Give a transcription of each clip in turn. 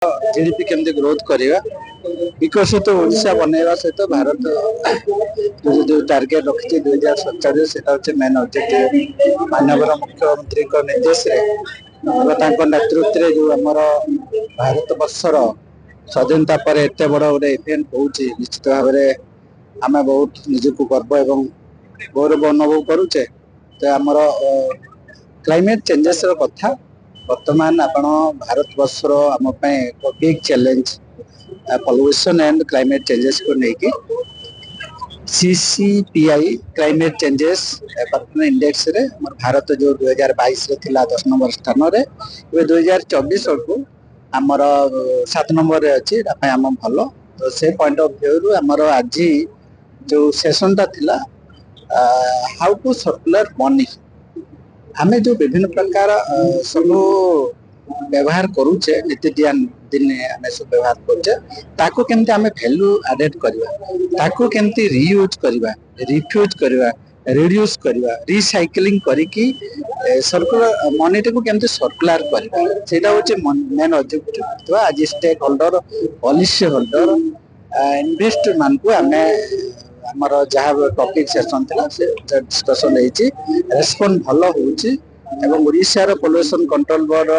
GDP केमती growth करवा विकसित ओडिशा बनैवा सहित भारत जो टार्गेट रखी 2047 से मेन ऑब्जेक्टिव माननीय मुख्यमंत्री निर्देश नेतृत्व जो आम भारत वर्षर स्वाधीनता पर एत बड़ गोटे इवेंट हो निश्चित भाव में आम बहुत निजक गर्व एवं गौरव अनुभव करुचे। तो आमर क्लाइमेट चेंजेस कथा वर्तमान आपण भारत वर्षर आम big challenge pollution and climate changes को लेकिन CCPI क्लाइमेट चेंजेस इंडेक्स रे भारत जो 2022 रे थिला 10 नंबर स्थान रे 2024 को आमर 7 नंबर रे अछि आम भल। तो से पॉइंट ऑफ व्यू रु आमर आज जो सेशन ता थिला हाउ टू सर्कुलर मनी आमे जो विभिन्न प्रकार सब व्यवहार करूचे नित्यदिन दिन आम सब व्यवहार करूचे ताको केमती आमे वैल्यू एडेड करबा ताको केमती रीयूज करबा रिफ्यूज करबा रिड्यूस करबा रिसाइक्लिंग करिकी सर्कुलर मनी को केमती सर्कुलर करबा सेटा होचे मेन ऑब्जेक्टिव। तो आज stakeholder policy holder investor मान को आमे हमर जहाँ टॉपिक सेशन थिला से डिस्कशन हेची रेस्पॉन्ड भलो होची एवं ओडिशा रो पोल्यूशन कंट्रोल बोर्ड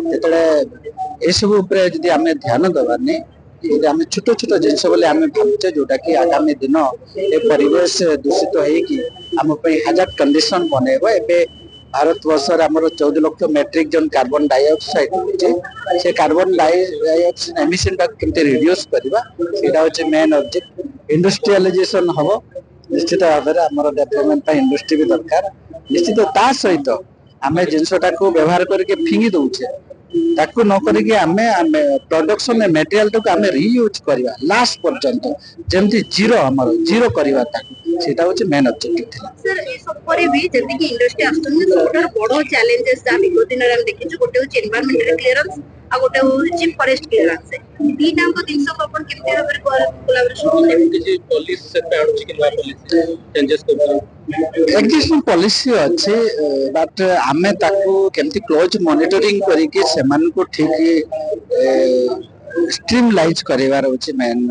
जेतले ए सब ऊपर जदी आमे ध्यान दबानी ये आम छोट छोट जिनस बोले आम भावचे जोटा कि आगामी दिन ए परिवेश दूषित होगी आम हाजार्ड कंडीशन बनैब। एबे भारत वर्ष आम 14 लाख मेट्रिक जन कार्बन डाइऑक्साइड होची से कार्बन डाइऑक्साइड एमिशन केमते रिड्यूस करबा सेटा होची मेन ऑब्जेक्ट। इंडस्ट्रियलाइजेशन हम निश्चित भाव में आम डेवलपमेंट इंडस्ट्री भी दरकार निश्चित ता सहित आम जिनसटा को व्यवहार करके फिंगी दौचे ताकू न करिके आमे प्रोडक्शन मटेरियल तो आमे रीयूज करबा लास्ट पर्यंत जेमती जीरो हमर जीरो करबा ताकू सेटा होचे मेन ऑब्जेक्टिव थिला। सर ए सब परे भी जेमती कि इंडस्ट्री आस्तन सबटर बडो चैलेंजेस जा बिगो दिन रे हम देखिछु गोटे होचे एनवायरमेंटल क्लियरेंस आ गोटे होचे फॉरेस्ट क्लियरेंस दीटा को दिन सब अपन केमते भाबरे कोलैबोरेशन करे किछि पॉलिसी से पे आउची कि नया पॉलिसी चेंजेस को एक्जिस्टिंग पॉलिसी अच्छे बट आमे ताकू केमती क्लोज मॉनिटरिंग करिके सेमान को ठीक स्ट्रीमलाइज करिवार होची मेन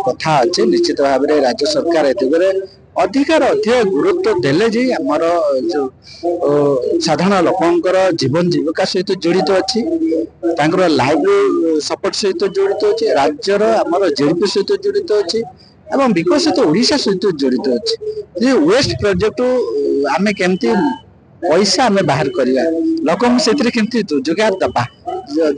कथा अच्छे। निश्चित भाव में राज्य सरकार एतगरे अधिकार अधिक गुरुत्व देले जे हमर जो साधारण लोकंकर जीवन जीविका सहित जड़ित अच्छी तांकर लाइव सपोर्ट सहित जड़ित अच्छी राज्यर हमर जीडीपी सहित जड़ित अच्छी एवं विकसित ओडिशा सहित जड़ित अच्छे। वेस्ट प्रोजेक्ट आमे केमती पैसा आमे बाहर करवा लोक केमती रोजगार दबा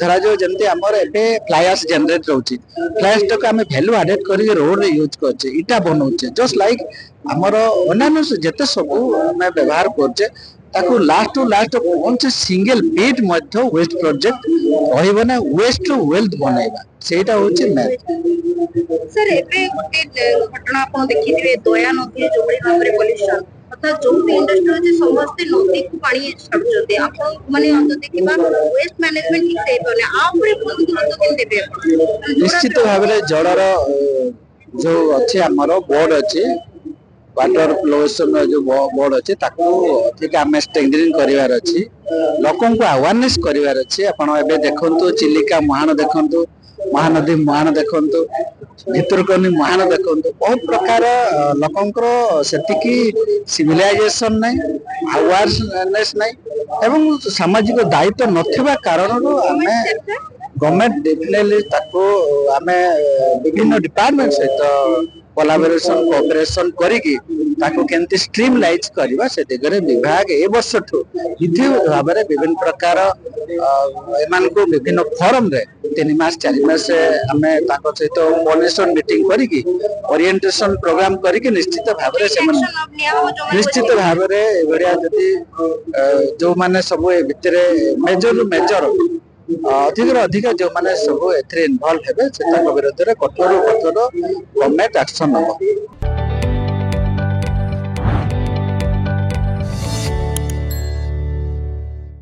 धरा जो जमती आमर एबे फ्लायर्स जनरेट रहउची फ्लायर्स तक आमे वैल्यू एडेड करके रोड रे यूज करछे इटा बनउछे जस्ट लाइक आमर अन्य जते सब आमे व्यवहार करछे ताकू लास्ट टू लास्ट कौन से सिंगल बीट मध्य वेस्ट प्रोजेक्ट रहइबो ना वेस्ट टू वेल्थ बनैबा सेटा होचे मैथ। सर एबे गोटे घटना आपण देखिथिबे दया नदी जो बड़ी भाबरे पोल्यूशन अर्थात जो भी इंडस्ट्री होचे समस्त नदी को पानी छाडुचते आपण माने अंत देखिबा वेस्ट मैनेजमेंट ठीक से बने आ ऊपर कोन गुरुत्व केन देबे आपण निश्चित भाव में जड़र जो अच्छे आमर बोर्ड अच्छे वाटर पोल्यूशन जो बोर्ड अच्छे ताकू ठीक आम स्ट्रेंथनिंग करिवार अछि लोकन को अवेयरनेस करिवार अछि। आपण एबे देखंतु चिलिका महान देखंतु महानदी महान देखंतु भितरकनी महान देखंतु बहुत प्रकार लोकंकर सेतिकी सिविलाइजेशन नै अवेयरनेस नै एवं सामाजिक दायित्व नथिबा कारण आमे गवर्नमेंट डेफिनेटली ताको आमे विभिन्न डिपार्टमेंट सहित कोलैबोरेशन कोऑपरेशन करिकी ताको केंती स्ट्रीमलाइज करबा से दिगरे विभाग ए वर्ष ठो विधि भाव में विभिन्न प्रकार एमान को विभिन्न फोरम रे 3 मास 4 मास हमें ताको सहित कोऑर्डिनेशन मीटिंग करिकी ओरिएंटेशन प्रोग्राम करिकी निश्चित भाव में से निश्चित भाव में बढ़िया जदी जो माने सब ए भितरे मेजर अधिक अधिक जो माने सब एथरे इन्वॉल्व हेबे से ताको विरुद्ध रे कठोर गवर्नमेंट एक्शन हो।